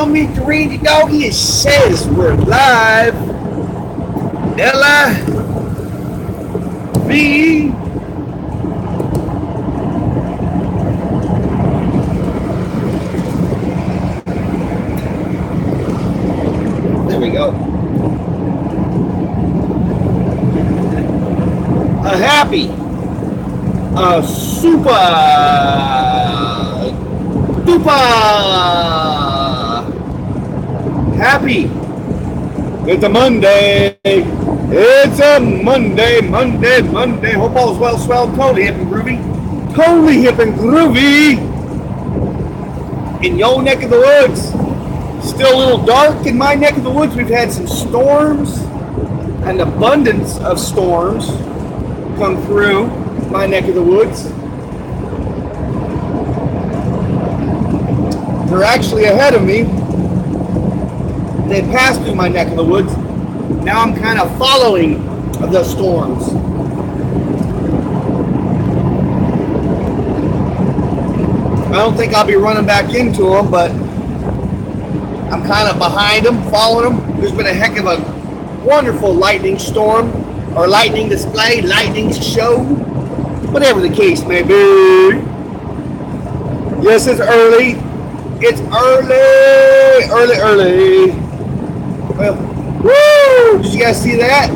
on, Mr. Rangy Doggy. It says we're live. L-I-V. There we go. A happy, super duper happy. It's a Monday. It's a Monday. Hope all's well, swell, totally hip and groovy. Totally hip and groovy. In your neck of the woods. Still a little dark in my neck of the woods. We've had some storms, an abundance of storms come through my neck of the woods. They're actually ahead of me. They passed through my neck of the woods. Now I'm kind of following the storms. I don't think I'll be running back into them, but I'm kind of behind them, following them. There's been a heck of a wonderful lightning storm, or lightning display, lightning show, whatever the case may be. Yes, it's early. It's early. Well, woo! Did you guys see that?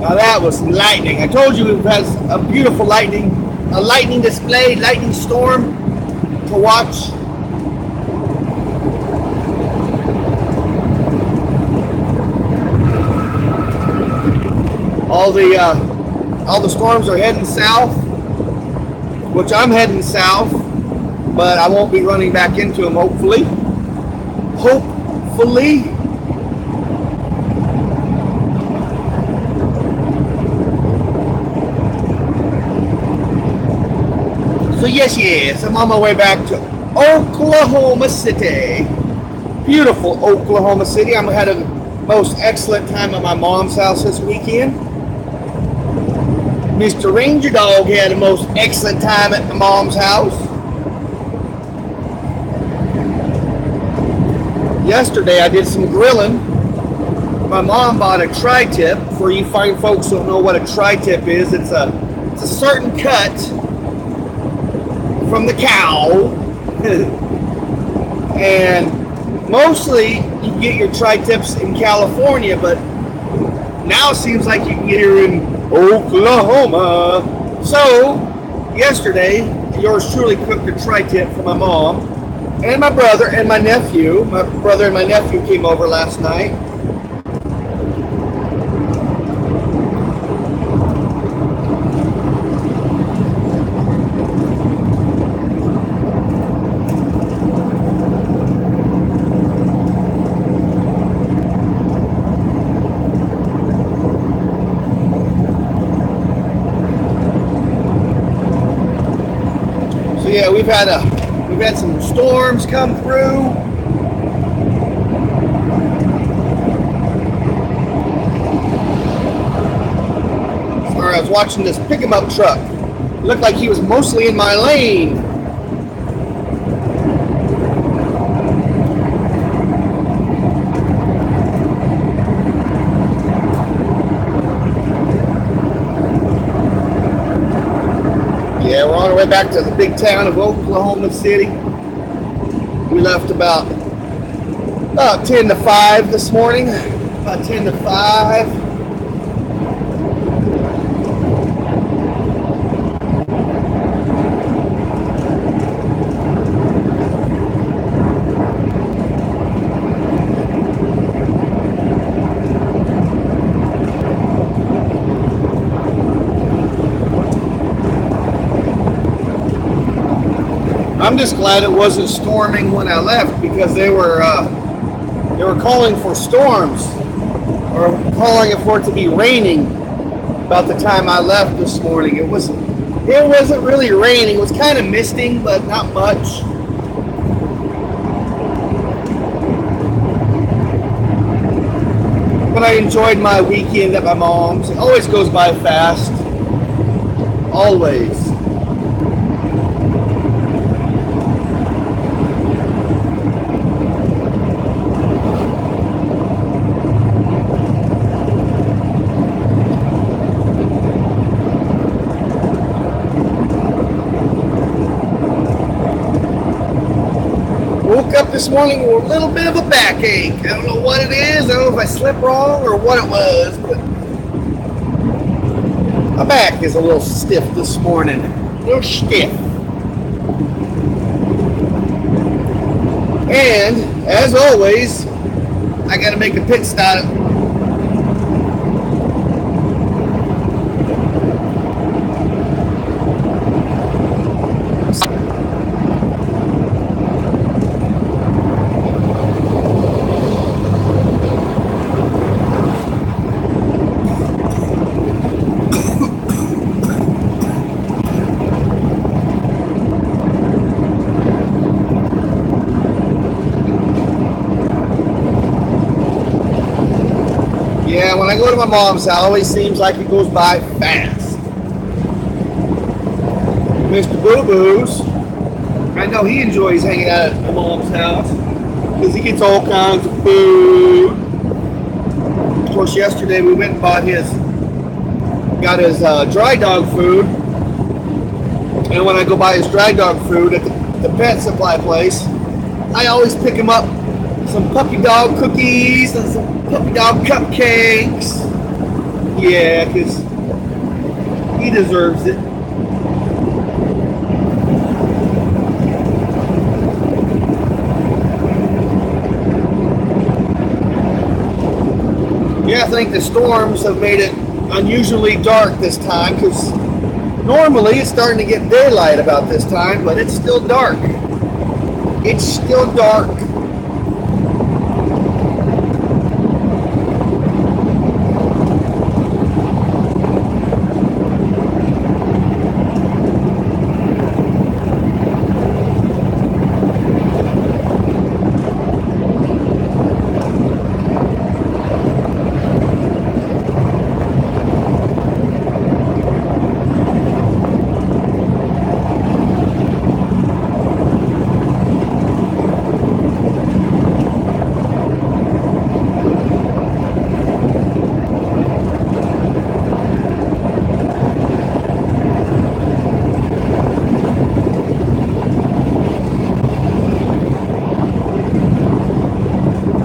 Now that was lightning. I told you it was a beautiful lightning, a lightning display, lightning storm to watch. All the storms are heading south, which I'm heading south, but I won't be running back into them, hopefully. So yes, I'm on my way back to Oklahoma City. Beautiful Oklahoma City. I'm had a most excellent time at my mom's house this weekend. Mr. Ranger Dog had a most excellent time at my mom's house. Yesterday I did some grilling. My mom bought a tri-tip. For you fine folks who don't know what a tri-tip is, it's a certain cut from the cow. And mostly you can get your tri-tips in California, but now it seems like you can get here in Oklahoma. So yesterday, yours truly cooked a tri-tip for my mom and my brother and my nephew. My brother and my nephew came over last night. Yeah, we've had some storms come through. Sorry, I was watching this pick-em-up truck. It looked like he was mostly in my lane. Yeah, we're on our way back to the big town of Oklahoma City. We left about 10 to 5 this morning. About 10 to 5. I'm just glad it wasn't storming when I left, because they were calling for storms, or calling for it to be raining about the time I left this morning. It wasn't really raining. It was kind of misting, but not much. But I enjoyed my weekend at my mom's. It always goes by fast. Always. up this morning with a little bit of a backache. I don't know what it is. I don't know if I slept wrong or what it was, but my back is a little stiff this morning. A little stiff. And, as always, I got to make a pit stop. Yeah, when I go to my mom's house, it always seems like it goes by fast. Mr. Boo Boo's, I know he enjoys hanging out at my mom's house because he gets all kinds of food. Of course, yesterday we went and got his dry dog food. And when I go buy his dry dog food at the pet supply place, I always pick him up some puppy dog cookies and some puppy dog cupcakes. Yeah, because he deserves it. Yeah, I think the storms have made it unusually dark this time because normally it's starting to get daylight about this time, but it's still dark. It's still dark.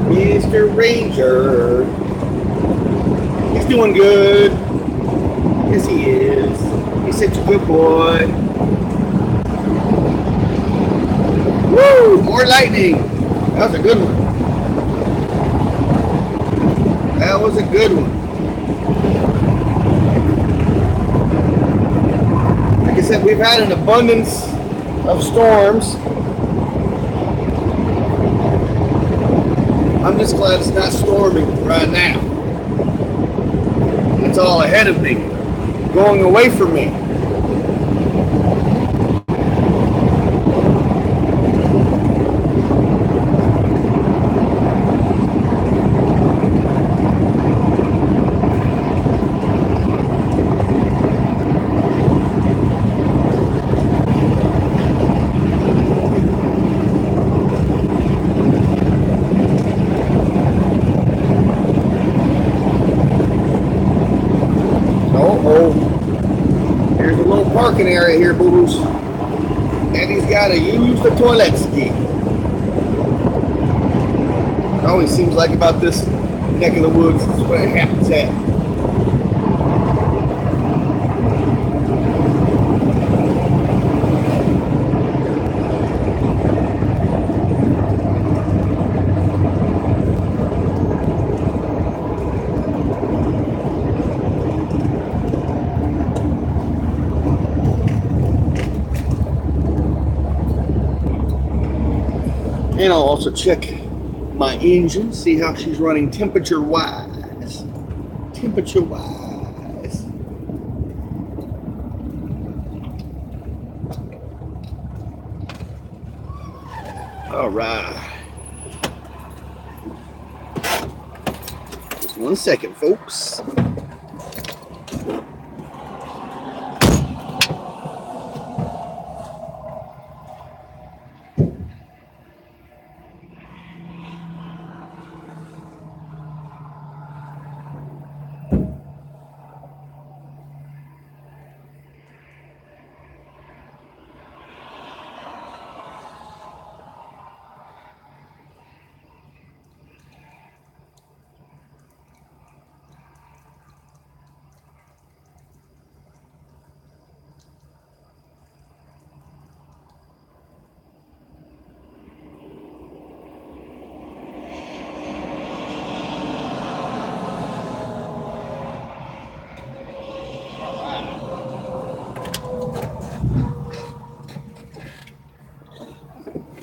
Mr. Ranger. He's doing good. Yes, he is. He's such a good boy. Woo! More lightning. That was a good one. That was a good one. Like I said, we've had an abundance of storms. I'm just glad it's not storming right now. It's all ahead of me, going away from me. Here's a little parking area here, boo-boos. And he's got to use the toilet ski. It always seems like about this neck of the woods is where it happens at. And I'll also check my engine, see how she's running temperature-wise. Temperature-wise. All right. Just 1 second, folks.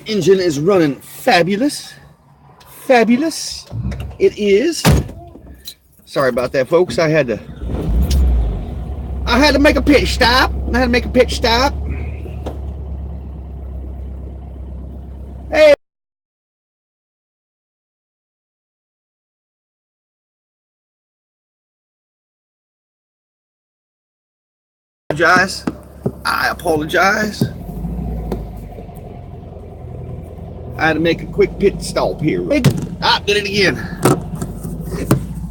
engine is running fabulous. Fabulous. It is. Sorry about that, folks. I had to make a pit stop. Hey. I apologize. I had to make a quick pit stop here. Did it again.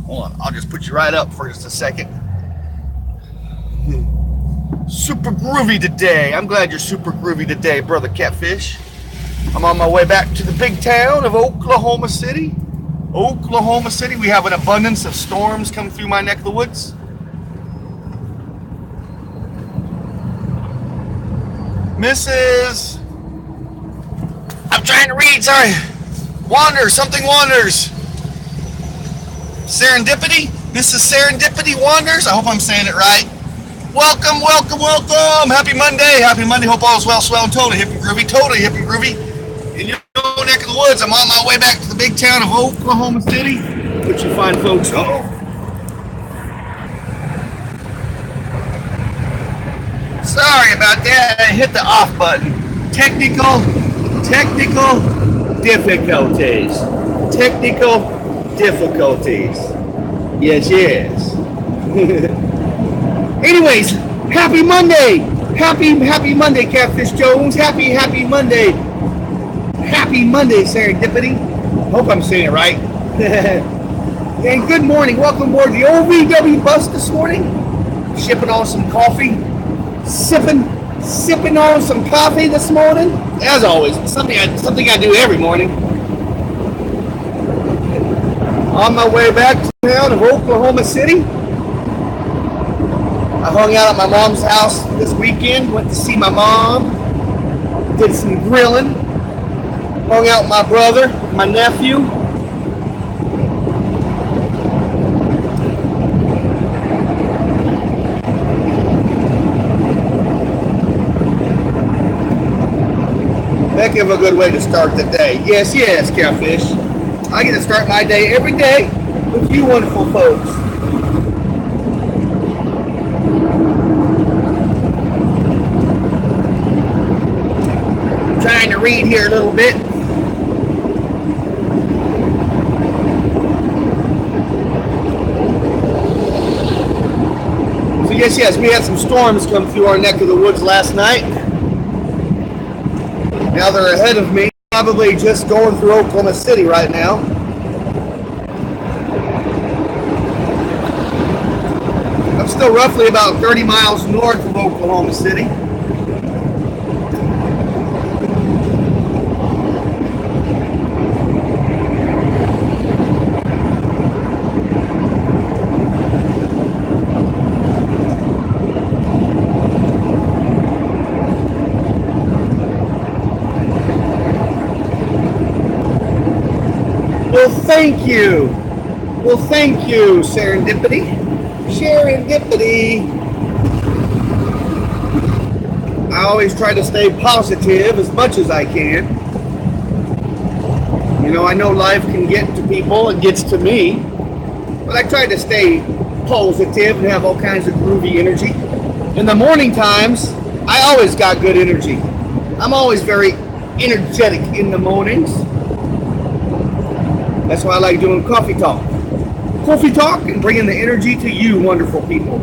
Hold on, I'll just put you right up for just a second. Super groovy today. I'm glad you're super groovy today, brother Catfish. I'm on my way back to the big town of Oklahoma City. Oklahoma City. We have an abundance of storms come through my neck of the woods. Mrs. I'm trying to read, sorry. Something wanders. Serendipity? Mrs. Serendipity wanders? I hope I'm saying it right. Welcome. Happy Monday. Hope all is well, swell, and totally hip and groovy. In your neck of the woods, I'm on my way back to the big town of Oklahoma City. Which you find folks, Sorry about that. I hit the off button. Technical difficulties. Yes. Anyways, happy Monday. Happy Monday, Catfish Jones. Happy Monday. Happy Monday, Serendipity. Hope I'm saying it right. And good morning. Welcome aboard the OVW bus this morning. Shipping on some coffee. Sipping on some coffee this morning. As always, something I do every morning. On my way back to the town of Oklahoma City. I hung out at my mom's house this weekend. Went to see my mom. Did some grilling. Hung out with my brother, my nephew. Heck of a good way to start the day. Yes, Catfish. I get to start my day every day with you wonderful folks. I'm trying to read here a little bit. So yes, we had some storms come through our neck of the woods last night. Now they're ahead of me, probably just going through Oklahoma City right now. I'm still roughly about 30 miles north of Oklahoma City. Well, thank you, Serendipity. I always try to stay positive as much as I can. You know, I know life can get to people, it gets to me, but I try to stay positive and have all kinds of groovy energy. In the morning times, I always got good energy. I'm always very energetic in the mornings. That's why I like doing coffee talk. Coffee talk and bringing the energy to you wonderful people.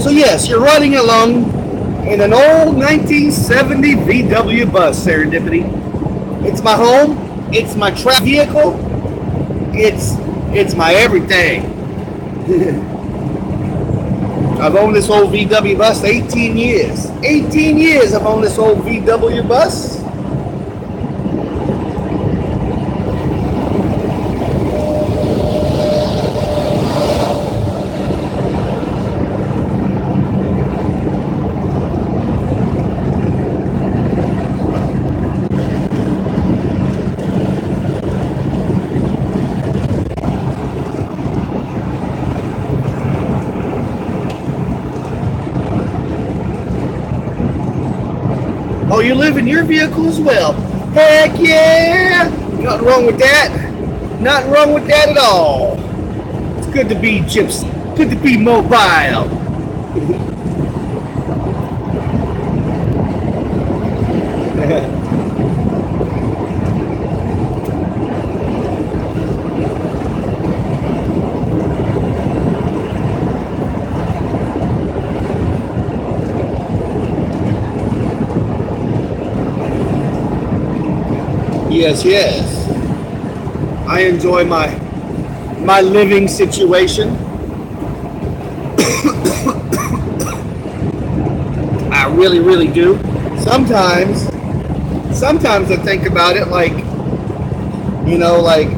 So yes, you're riding along in an old 1970 VW bus, Serendipity. It's my home. It's my travel vehicle. It's my everything. I've owned this old VW bus 18 years. 18 years I've owned this old VW bus. Oh, you live in your vehicle as well? Heck yeah! Nothing wrong with that. Nothing wrong with that at all. It's good to be gypsy. Good to be mobile. Yes, yes. I enjoy my living situation. I really, really do. Sometimes I think about it like, like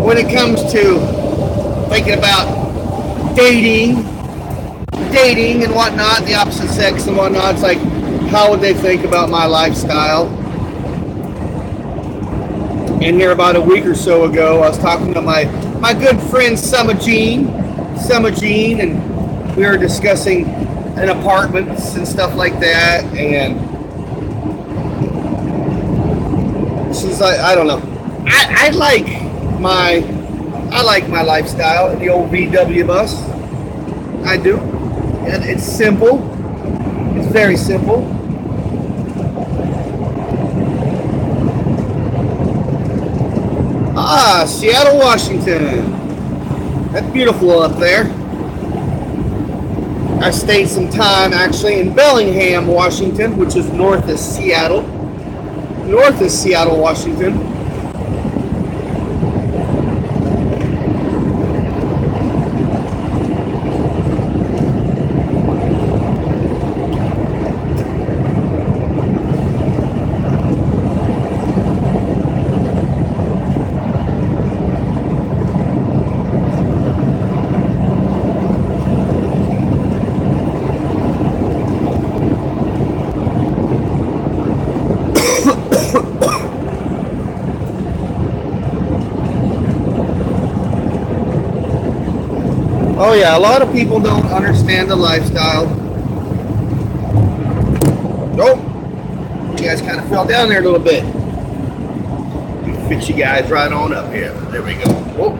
when it comes to thinking about dating and whatnot, the opposite sex and whatnot, it's like, how would they think about my lifestyle? And here about a week or so ago, I was talking to my good friend Summer Jean, and we were discussing an apartments and stuff like that, and she's like, I don't know. I like my lifestyle in the old VW bus. I do. And it's simple. It's very simple. Ah, Seattle, Washington. That's beautiful up there. I stayed some time actually in Bellingham, Washington, which is north of Seattle. North of Seattle, Washington. Oh yeah, a lot of people don't understand the lifestyle. Nope. You guys kind of fell down there a little bit. Fix you guys right on up here. There we go. Whoa.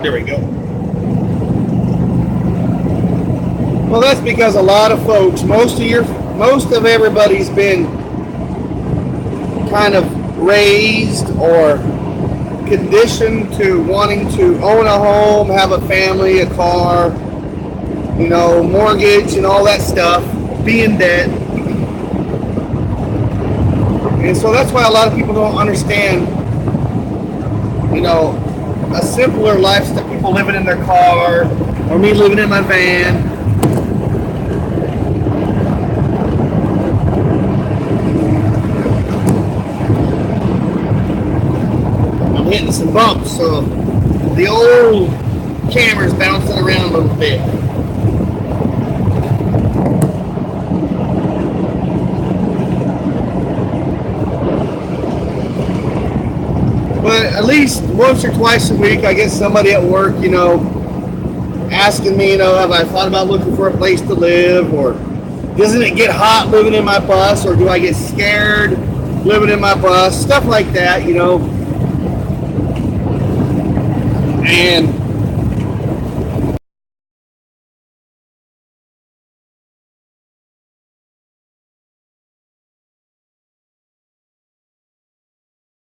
There we go. Well, that's because a lot of folks, most of everybody's been kind of raised or conditioned to wanting to own a home, have a family, a car, mortgage and all that stuff, be in debt. And so that's why a lot of people don't understand, a simpler lifestyle, people living in their car, or me living in my van. Hitting some bumps, so the old camera's bouncing around a little bit. But at least once or twice a week, I get somebody at work, asking me, have I thought about looking for a place to live, or doesn't it get hot living in my bus, or do I get scared living in my bus, stuff like that, And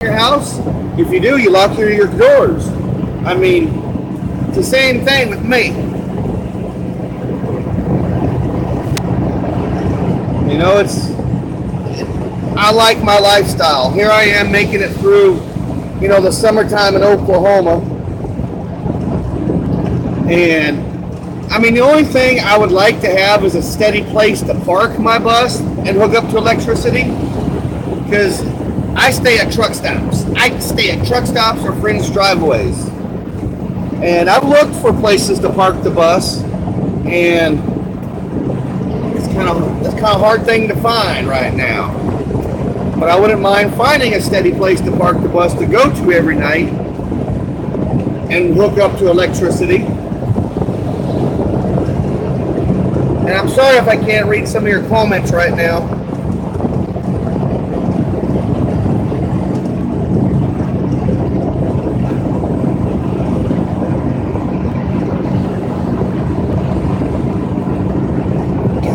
your house, if you do, you lock your doors. I mean, it's the same thing with me. I like my lifestyle. Here I am making it through, the summertime in Oklahoma. And I mean, the only thing I would like to have is a steady place to park my bus and hook up to electricity, because I stay at truck stops. I stay at truck stops or friends' driveways. And I've looked for places to park the bus, and it's kind of a hard thing to find right now. But I wouldn't mind finding a steady place to park the bus to go to every night and hook up to electricity. And I'm sorry if I can't read some of your comments right now.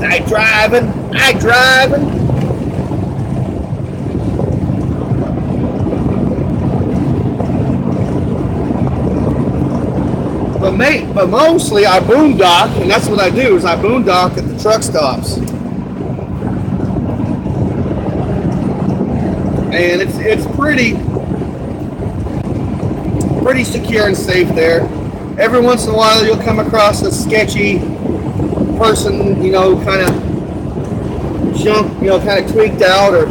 I driving. But mostly I boondock, and that's what I do, is I boondock at the truck stops. And it's pretty secure and safe there. Every once in a while you'll come across a sketchy person, kind of junk, kind of tweaked out, or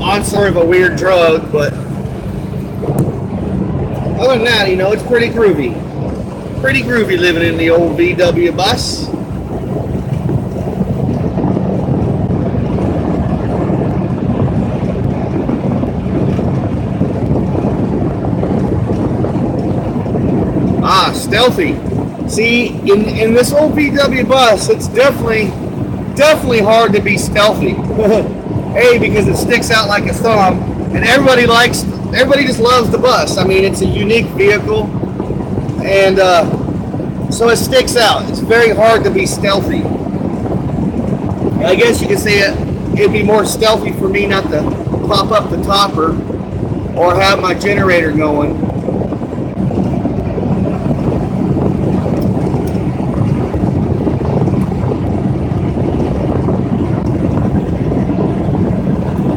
on sort of a weird drug, but other than that, it's pretty groovy. Pretty groovy living in the old VW bus. Stealthy. See, in this old VW bus, it's definitely hard to be stealthy. A, because it sticks out like a thumb, and everybody just loves the bus. I mean, it's a unique vehicle, and so it sticks out. It's very hard to be stealthy. I guess you could say it'd be more stealthy for me not to pop up the topper or have my generator going.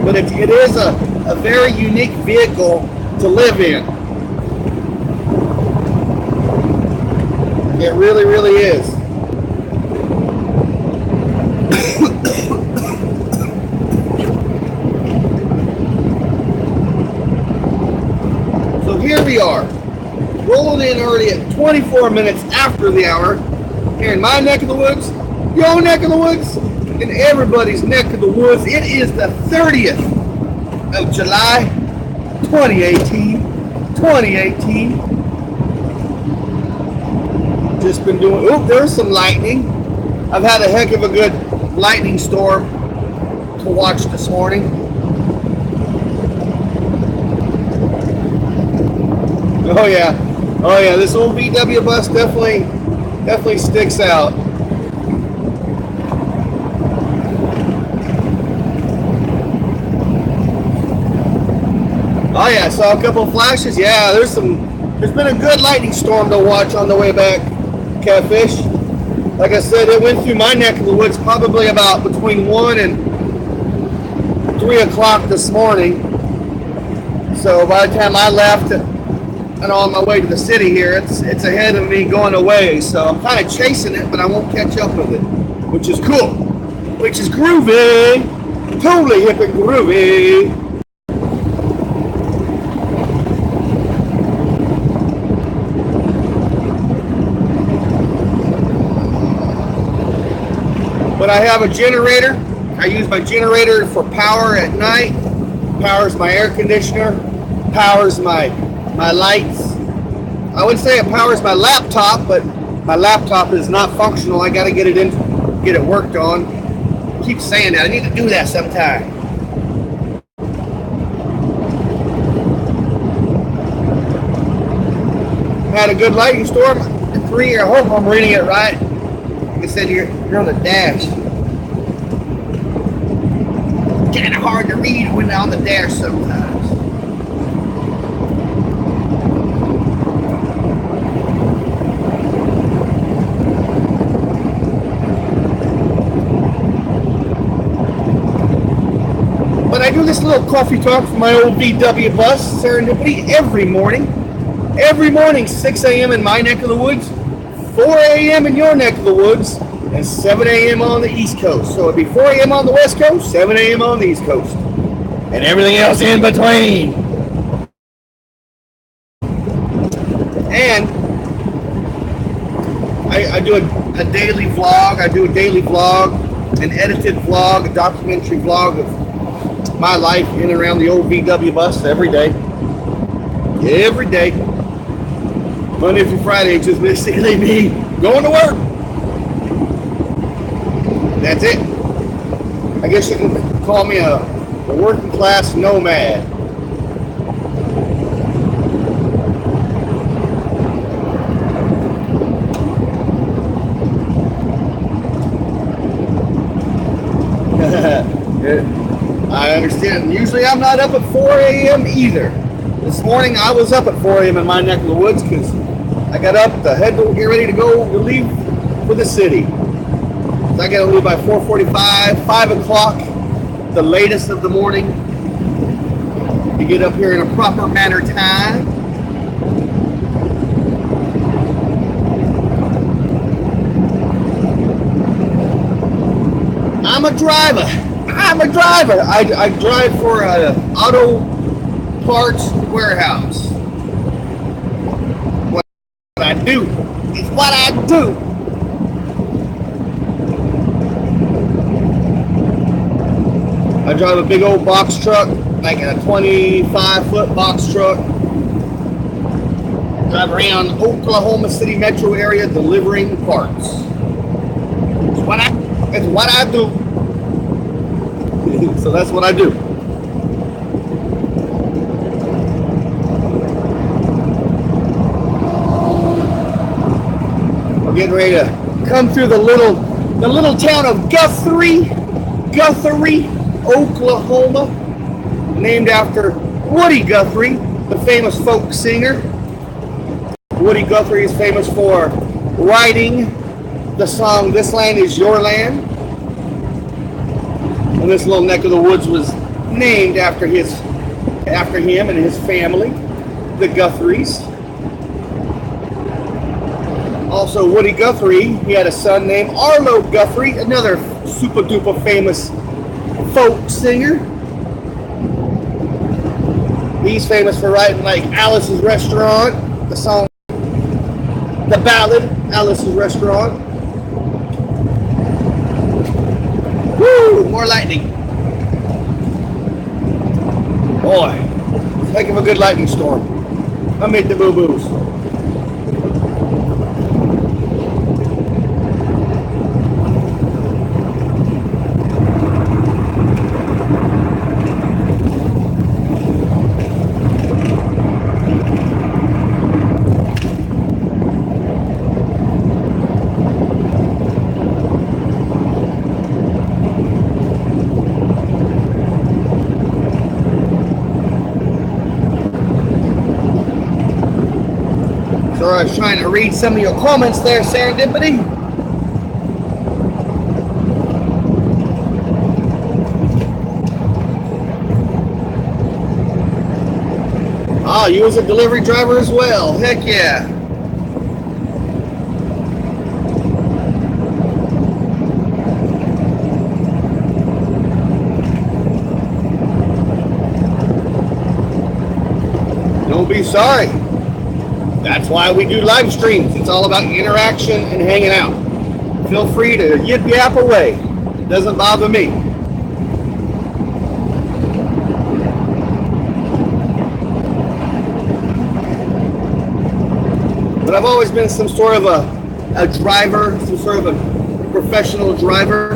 But it is a very unique vehicle to live in. It really, really is. So here we are, rolling in already at 24 minutes after the hour, here in my neck of the woods, your neck of the woods, in everybody's neck of the woods. It is the 30th of July, 2018. Just been doing, there's some lightning. I've had a heck of a good lightning storm to watch this morning. Oh yeah, this old VW bus definitely sticks out. Oh yeah, saw a couple of flashes. Yeah, there's been a good lightning storm to watch on the way back, Catfish. Like I said, it went through my neck of the woods probably about between 1 and 3 o'clock this morning. So by the time I left and on my way to the city here, it's ahead of me going away. So I'm kind of chasing it, but I won't catch up with it, which is cool, which is groovy, totally hip and groovy. But I have a generator. I use my generator for power at night. Powers my air conditioner. Powers my lights. I would say it powers my laptop, but my laptop is not functional. I got to get it worked on. I keep saying that. I need to do that sometime. Had a good lightning storm at 3. I hope I'm reading it right. Like I said, you're on the dash. Kind of hard to read when on the dash sometimes. But I do this little coffee talk for my old VW bus, Serendipity, every morning. Every morning, 6 a.m. in my neck of the woods, 4 a.m. in your neck of the woods, and 7 a.m. on the East Coast. So it'd be 4 a.m. on the West Coast, 7 a.m. on the East Coast, and everything else in between. And I do a daily vlog. I do a daily vlog, an edited vlog, a documentary vlog of my life in and around the old VW bus every day. Every day. Monday through Friday, just basically me going to work. That's it. I guess you can call me a working class nomad. I understand. Usually I'm not up at 4 a.m. either. This morning I was up at 4 a.m. in my neck of the woods because I got up to get ready to leave for the city. So I got to leave by 4:45, 5 o'clock, the latest of the morning, to get up here in a proper manner time. I'm a driver. I drive for an auto parts warehouse. What I do. It's what I do. I drive a big old box truck, like a 25-foot box truck. Drive around Oklahoma City metro area delivering parts. It's what I do. So that's what I do. We're getting ready to come through the little town of Guthrie, Oklahoma, named after Woody Guthrie, the famous folk singer. Woody Guthrie is famous for writing the song "This Land Is Your Land." And this little neck of the woods was named after him and his family, the Guthries. Also, Woody Guthrie, he had a son named Arlo Guthrie, another super duper famous folk singer. He's famous for writing like Alice's Restaurant, the song, the ballad, Alice's Restaurant. Woo! More lightning. Boy, heck of a good lightning storm. I made the boo-boos. I was trying to read some of your comments there, Serendipity. Ah, you was a delivery driver as well. Heck yeah. Don't be sorry. That's why we do live streams. It's all about interaction and hanging out. Feel free to yip yap away. It doesn't bother me. But I've always been some sort of a driver, some sort of a professional driver.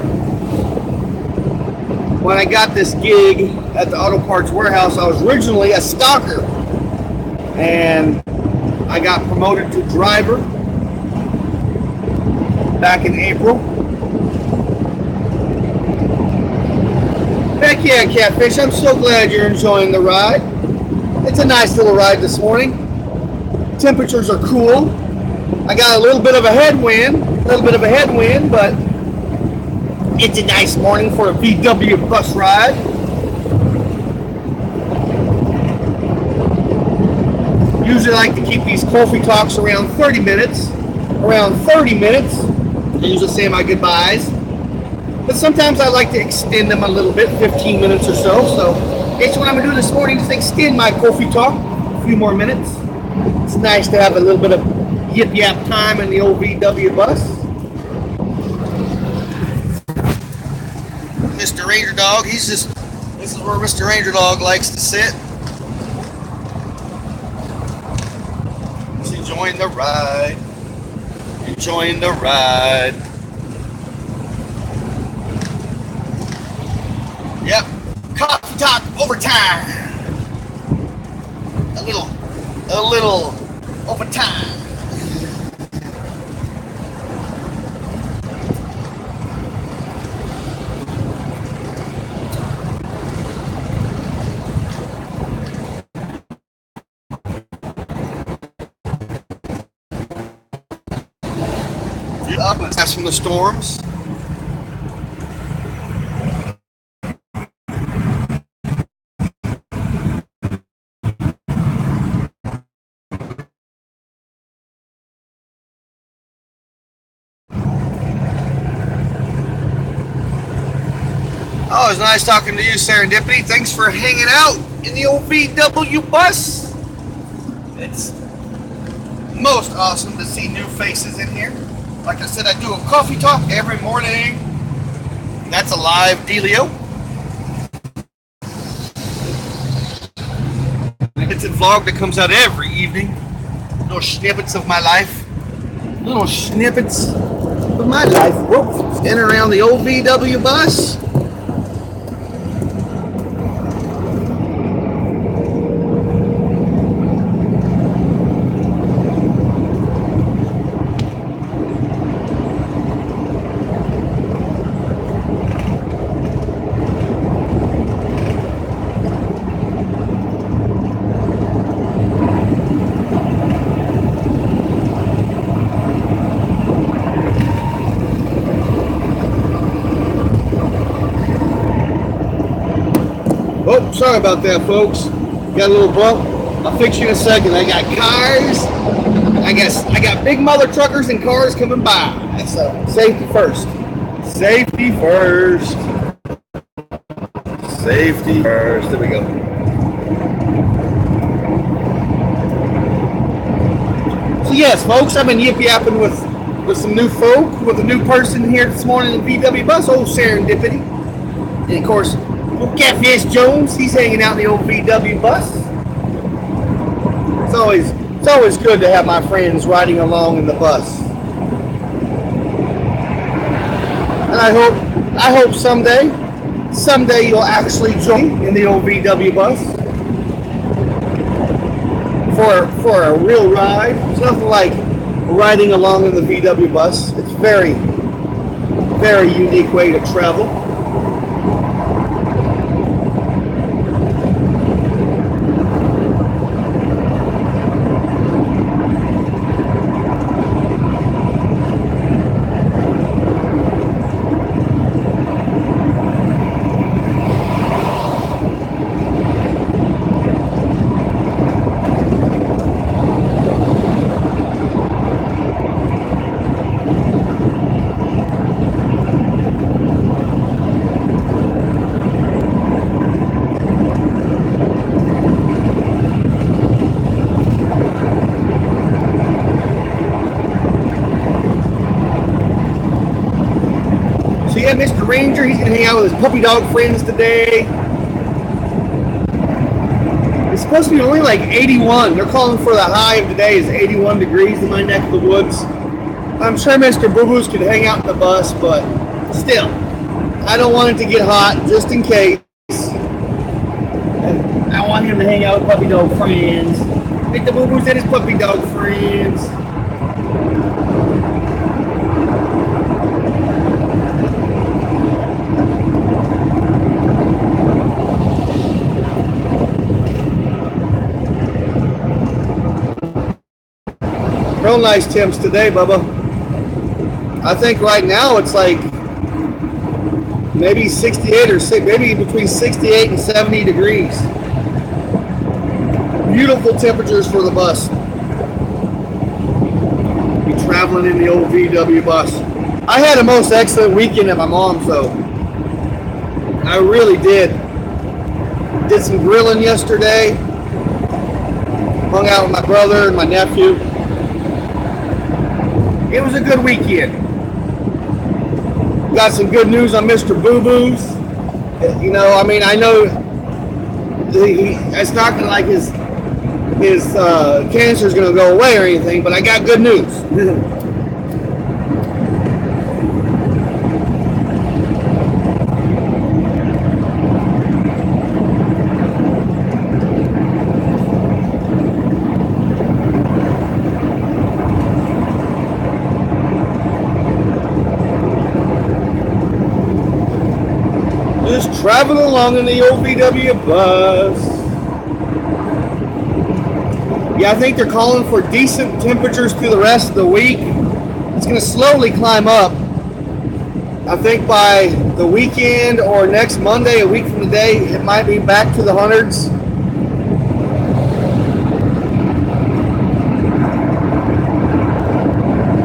When I got this gig at the auto parts warehouse, I was originally a stalker. And I got promoted to driver back in April. Heck yeah, Catfish, I'm so glad you're enjoying the ride. It's a nice little ride this morning. Temperatures are cool. I got a little bit of a headwind, but it's a nice morning for a VW bus ride. Usually like to keep these coffee talks around 30 minutes. I usually say my goodbyes. But sometimes I like to extend them a little bit, 15 minutes or so. So that's what I'm going to do this morning, is extend my coffee talk a few more minutes. It's nice to have a little bit of yip yap time in the old VW bus. Mr. Ranger Dog, this is where Mr. Ranger Dog likes to sit. Enjoying the ride. Yep. Coffee talk overtime. A little overtime. Up and test from the storms. Oh, it was nice talking to you, Serendipity. Thanks for hanging out in the old VW bus. It's most awesome to see new faces in here. Like I said, I do a coffee talk every morning. That's a live dealio. It's a vlog that comes out every evening. Little snippets of my life. Little snippets of my life. Whoops. In and around the old VW bus. Oh, sorry about that, folks. Got a little bump. I'll fix you in a second. I got cars. I got big mother truckers and cars coming by. So safety first. Safety first. Safety first. There we go. So yes, folks, I've been yip-yapping with some new folk, with a new person here this morning in the VW bus, old Serendipity. And of course, Catfish Jones, he's hanging out in the old VW bus. It's always good to have my friends riding along in the bus. And I hope someday you'll actually join in the old VW bus for a real ride. It's nothing like riding along in the VW bus. It's very, very unique way to travel. So yeah, Mr. Ranger, he's gonna hang out with his puppy dog friends today. It's supposed to be only like 81. They're calling for the high of today is 81 degrees in my neck of the woods. I'm sure Mr. Boo Boos could hang out in the bus, but still, I don't want it to get hot just in case. And I want him to hang out with puppy dog friends. Make the Boo Boos and his puppy dog friends. Real nice temps today, Bubba. I think right now it's like maybe 68 or maybe between 68 and 70 degrees. Beautiful temperatures for the bus. Be traveling in the old VW bus. I had a most excellent weekend at my mom's though. I really did. Did some grilling yesterday. Hung out with my brother and my nephew. It was a good weekend. Got some good news on Mr. Boo Boos. You know, I mean, I know it's not like his cancer is going to go away or anything, but I got good news. traveling along in the old VW bus. Yeah, I think they're calling for decent temperatures through the rest of the week. It's going to slowly climb up. I think by the weekend or next Monday, a week from today, it might be back to the hundreds.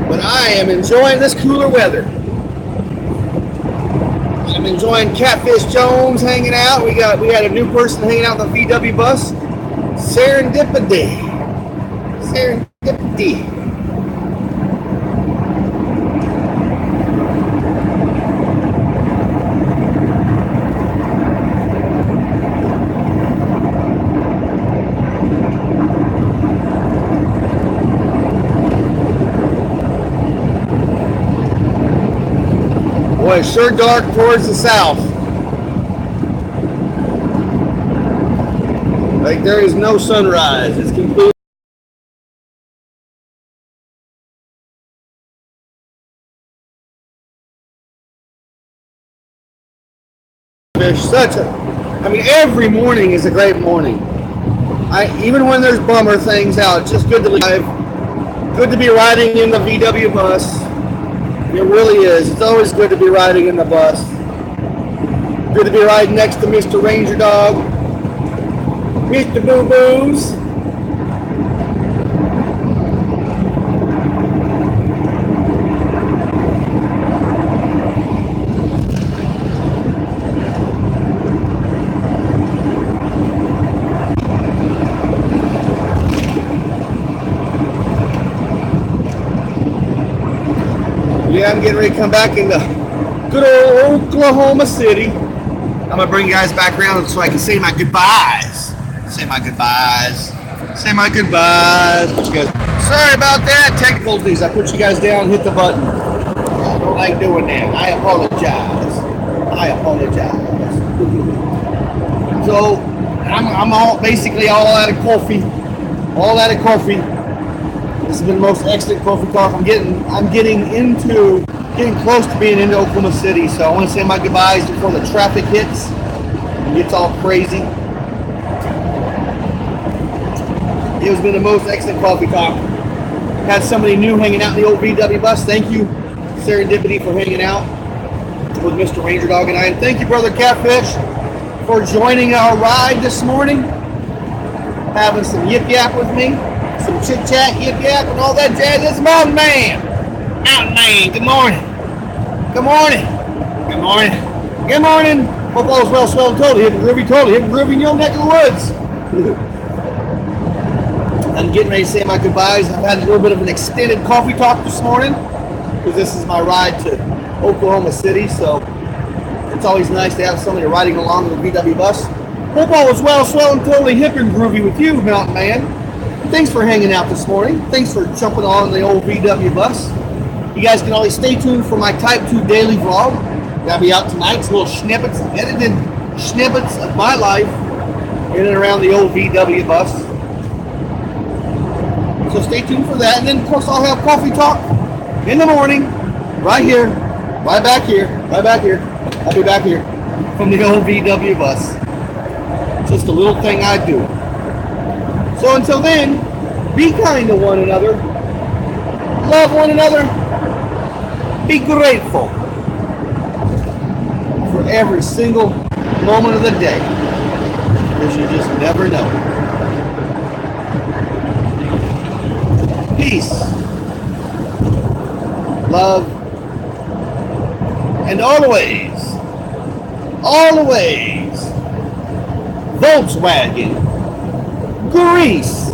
But I am enjoying this cooler weather. I'm enjoying Catfish Jones hanging out. We had a new person hanging out on the VW bus. Serendipity. Boy, it's sure dark towards the south. Like there is no sunrise. It's completely every morning is a great morning. Even when there's bummer things out, it's just good to live. Good to be riding in the VW bus. It really is. It's always good to be riding in the bus. Good to be riding next to Mr. Ranger Dog, Mr. Boo Boos. Yeah, I'm getting ready to come back into good old Oklahoma City. I'm going to bring you guys back around so I can say my goodbyes. Say my goodbyes. Sorry about that. Technical difficulties. I put you guys down and hit the button. I don't like doing that. I apologize. So, I'm basically all out of coffee. This has been the most excellent coffee talk. I'm getting close to being into Oklahoma City, so I want to say my goodbyes before the traffic hits and gets all crazy. It has been the most excellent coffee talk. Had somebody new hanging out in the old VW bus. Thank you, Serendipity, for hanging out with Mr. Ranger Dog and I. And thank you, Brother Catfish, for joining our ride this morning. Having some yip yap with me. Some chit chat, yip yap, and all that jazz. It's Mountain Man. Good morning. Hope all's well, swell, and totally hip and groovy in your neck of the woods. I'm getting ready to say my goodbyes. I've had a little bit of an extended coffee talk this morning because this is my ride to Oklahoma City, so it's always nice to have somebody riding along with the VW bus. Hope all is well, swell, and totally hip and groovy with you, Mountain Man. Thanks for hanging out this morning. Thanks for jumping on the old VW bus. You guys can always stay tuned for my Type 2 daily vlog. That'll be out tonight. It's little snippets, edited snippets of my life in and around the old VW bus. So stay tuned for that. And then, of course, I'll have coffee talk in the morning, right back here. I'll be back here from the old VW bus. Just a little thing I do. So until then, be kind to one another, love one another, be grateful for every single moment of the day, because you just never know. Peace, love, and always, Volkswagen. Grease.